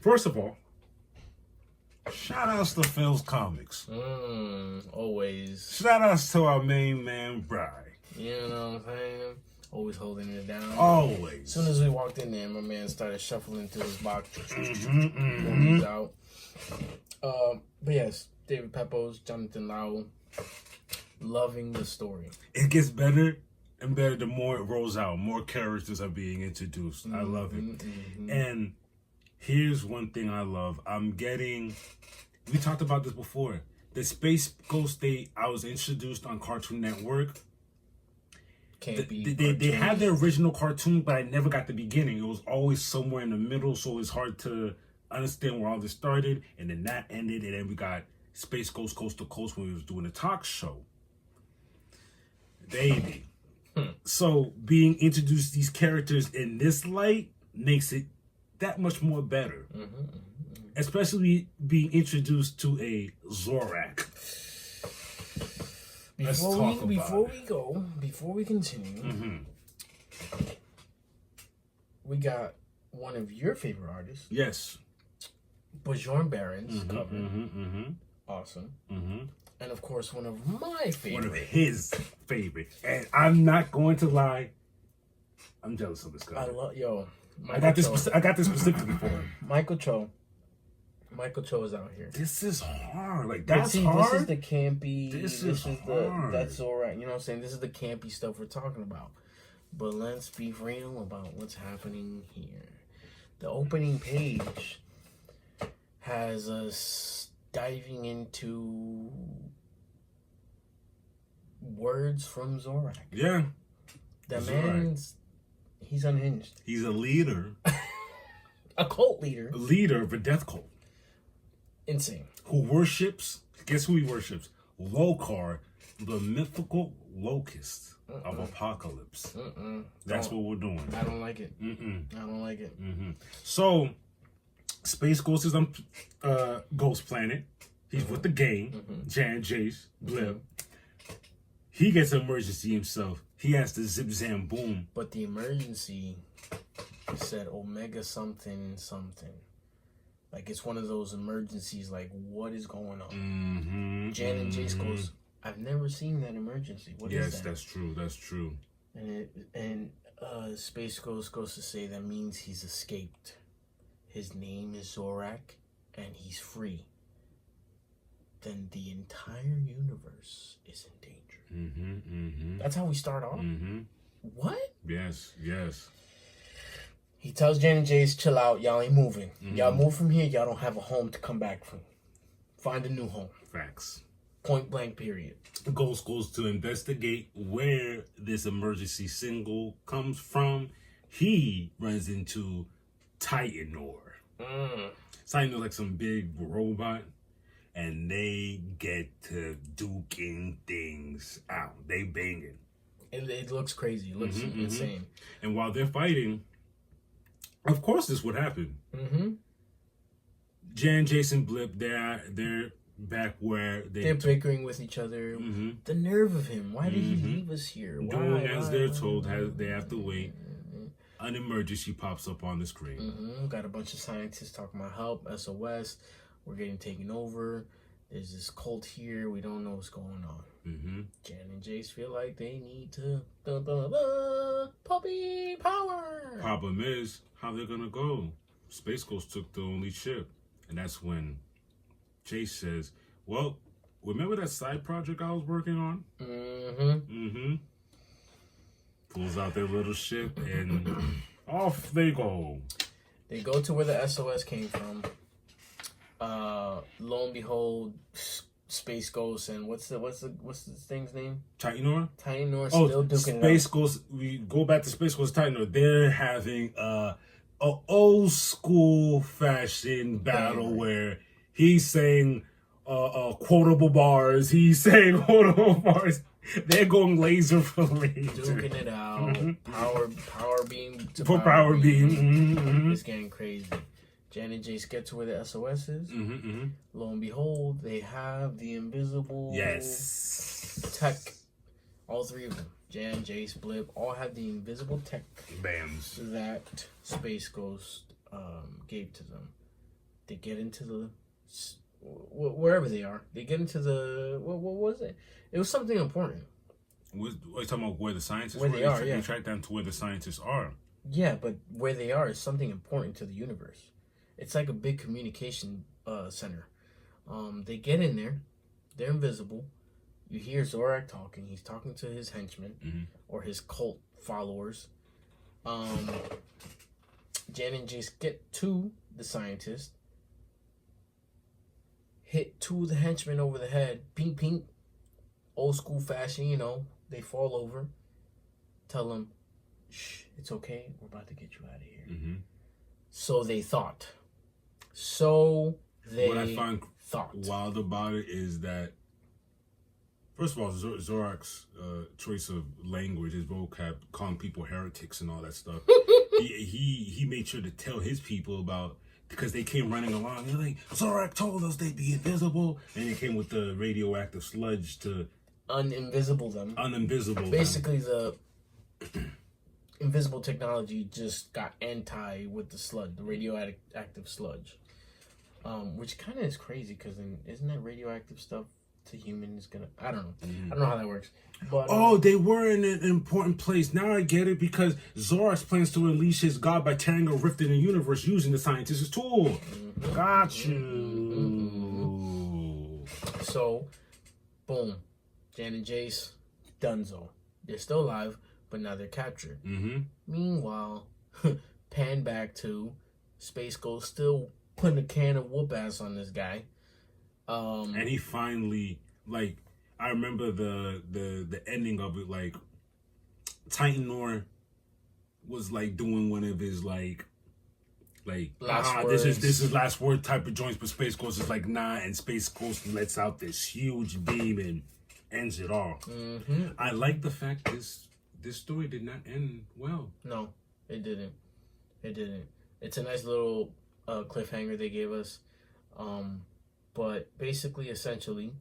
First of all, shout outs to Phil's Comics. Always. Shout outs to our main man, Bry. You know what I'm saying? Always holding it down. Always. As soon as we walked in there, my man started shuffling through his box. He's out. But yes, David Pepos, Jonathan Lau, loving the story. It gets better and better the more it rolls out. More characters are being introduced. I love it. And here's one thing I love. We talked about this before. The Space Ghost I was introduced on Cartoon Network. They had the original cartoon, but I never got the beginning. It was always somewhere in the middle, so it's hard to understand where all this started. And then that ended, and then we got Space Ghost Coast to Coast when we was doing a talk show. Baby. So being introduced to these characters in this light makes it that much more better. Especially being introduced to a Zorak. Before we continue, we got one of your favorite artists. Yes. Bjorn Barron's cover. Awesome. And of course, one of my favorite. One of his favorite. And I'm not going to lie, I'm jealous of this guy. I got this specifically for him. Michael Cho is out here. This is hard. Like, that's hard. This is the campy. This is hard. That's all right. You know what I'm saying? This is the campy stuff we're talking about. But let's be real about what's happening here. The opening page has us diving into words from Zorak. Yeah. The man's... He's unhinged. He's a leader. A cult leader. A leader of a death cult. Insane. Who worships, guess who he worships? Lokar, the mythical locust of apocalypse. That's what we're doing. I don't like it. I don't like it. So, Space Ghost is on Ghost Planet. He's with the gang, Jan, Jace, Blip. He gets an emergency himself. He has to zip, zam, boom. But the emergency said Omega something something. Like, it's one of those emergencies, like, what is going on? Jan and Jace goes, I've never seen that emergency. What is that? Yes, that's true. That's true. And Space Ghost goes to say that means he's escaped. His name is Zorak, and he's free. Then the entire universe is in danger. That's how we start off. What? Yes. He tells Jan and Jace, chill out, y'all ain't moving. Y'all move from here, y'all don't have a home to come back from. Find a new home. Facts. Point blank, period. Ghost goes to investigate where this emergency signal comes from. He runs into Titanor. Titanor like some big robot. And they get to duking things out. They banging. It looks crazy. It looks insane. And while they're fighting, of course this would happen. Jan, Jason, Blip, they're back where they're bickering with each other. The nerve of him. Why did he leave us here? Doing as they're told, they have to wait. An emergency pops up on the screen. Got a bunch of scientists talking about help, SOS. We're getting taken over. There's this cult here. We don't know what's going on. Jan and Jace feel like they need to puppy power. Problem is, how they're gonna go? Space Ghost took the only ship. And that's when Jace says, well, remember that side project I was working on? Pulls out their little ship and off they go. They go to where the SOS came from. Lo and behold, Space Ghost and what's this thing's name? Titanor still duking Space Ghost. We go back to Space Ghost Titanor. They're having a old school fashion battle where he's saying quotable bars. He's saying quotable bars. They're going laser for laser. Duking it out. Power beam to power beam. It's getting crazy. Jan and Jace get to where the SOS is. Lo and behold, they have the invisible tech. All three of them, Jan, Jace, Blip, all have the invisible tech BAMs that Space Ghost gave to them. They get into the wherever they are. They get into the what was it? It was something important. Are you talking about where the scientists where were? they are? You track down to where the scientists are. Yeah, but where they are is something important to the universe. It's like a big communication center. They get in there. They're invisible. You hear Zorak talking. He's talking to his henchmen or his cult followers. Jan and Jace get to the scientist. Hit 2 of the henchmen over the head. Pink, pink. Old school fashion, you know. They fall over. Tell them, shh, it's okay. We're about to get you out of here. So they thought. What I find wild about it is that, first of all, Zorak's choice of language, his vocab, calling people heretics and all that stuff. he made sure to tell his people about, because they came running along. They're like, Zorak told us they'd be invisible, and they came with the radioactive sludge to uninvisible them. Basically, the invisible technology just got anti with the sludge, the radioactive sludge. Which kind of is crazy, because isn't that radioactive stuff to humans gonna? I don't know. I don't know how that works. But they were in an important place. Now I get it, because Zorak plans to unleash his god by tearing a rift in the universe using the scientist's tool. Got you. So, boom, Jan and Jace, donezo. They're still alive, but now they're captured. Meanwhile, pan back to Space Ghost still putting a can of whoop ass on this guy. And he finally, like, I remember the ending of it, like, Titanor was like doing one of his this is last word type of joints, but Space Ghost is like, nah, and Space Ghost lets out this huge beam and ends it all. I like the fact this story did not end well. No, it didn't. It's a nice little cliffhanger they gave us. But basically, essentially,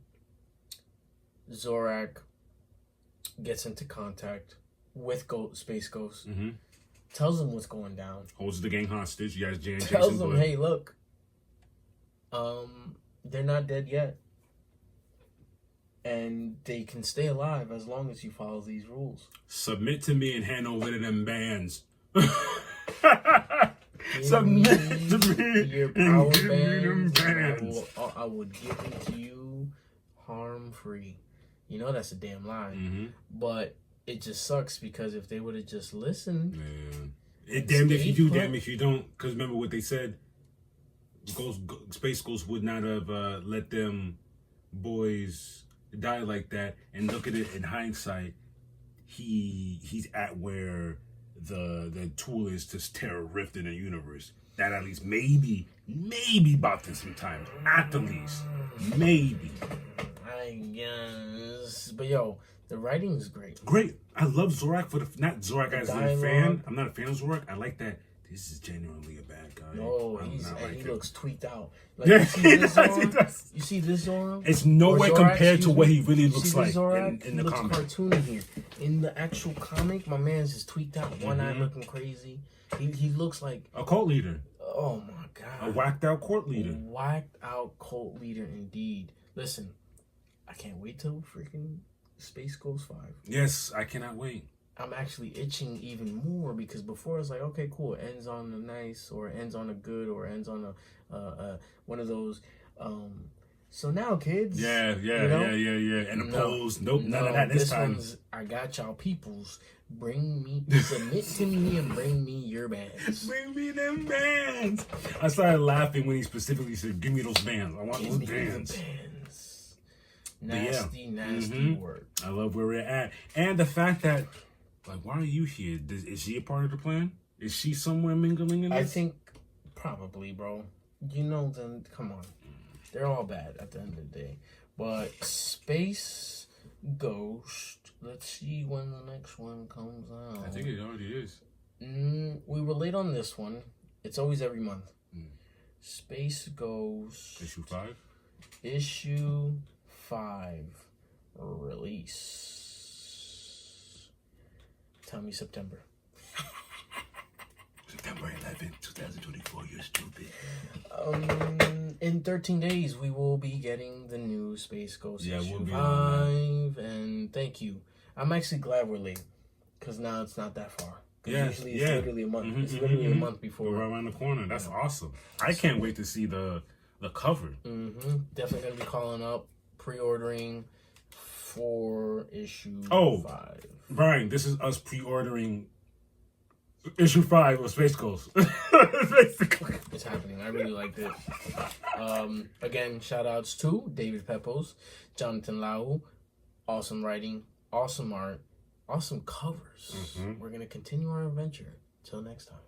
Zorak gets into contact with Space Ghost, tells him what's going down, holds the gang hostage. You guys, Jan, tells them, hey, look, they're not dead yet, and they can stay alive as long as you follow these rules. Submit to me and hand over to them bands. Submit to me your power bands. I will give them to you harm-free. You know that's a damn lie. But it just sucks, because if they would have just listened... It damned if you do, damn if you don't. Because remember what they said? Space Ghost would not have let them boys die like that. And look at it in hindsight. He's at where the tool is to tear a rift in the universe. That at least maybe bought them some time. At the least. Maybe. I guess. But yo, the writing is great. Great. I love Zorak not Zorak as a fan. I'm not a fan of Zorak. I like that this is genuinely a bad guy. No, he looks tweaked out. Like, you see this Zorak? You see this Zorak? It's no way compared to what he really looks like in the comic. He looks cartoony here. In the actual comic, my man's just tweaked out. One eye looking crazy. He looks like a cult leader. Oh my god. A whacked out cult leader. Whacked out cult leader indeed. Listen, I can't wait till freaking Space Ghost 5. Yes, I cannot wait. I'm actually itching even more, because before it's like, okay, cool, it ends on a nice, or it ends on a good, or it ends on a one of those. So now, kids. Yeah. And the pose. Nope, none of that this time. I got y'all peoples. Submit to me and bring me your bands. Bring me them bands. I started laughing when he specifically said, give me those bands. I want those bands. Nasty work. I love where we're at. And the fact that, like, why are you here? Is she a part of the plan? Is she somewhere mingling in this? I think probably, bro. You know, then come on. They're all bad at the end of the day. But Space Ghost, let's see when the next one comes out. I think it already is. We were late on this one. It's always every month. Space Ghost. Issue 5? Issue 5 release. Tell me September. September 11th, 2024. You're stupid. 13 days, we will be getting the new Space Ghost issue we'll be 5. And thank you. I'm actually glad we're late. Because now it's not that far. Usually it's literally a month. It's literally a month before. We're around the corner. That's awesome. I can't wait to see the cover. Definitely going to be calling up, pre-ordering for issue 5. Brian, this is us pre-ordering issue 5 of Space Ghost. Basically. It's happening. I really liked it. Again, shout outs to David Pepos, Jonathan Lau. Awesome writing, awesome art, awesome covers. We're going to continue our adventure. Till next time.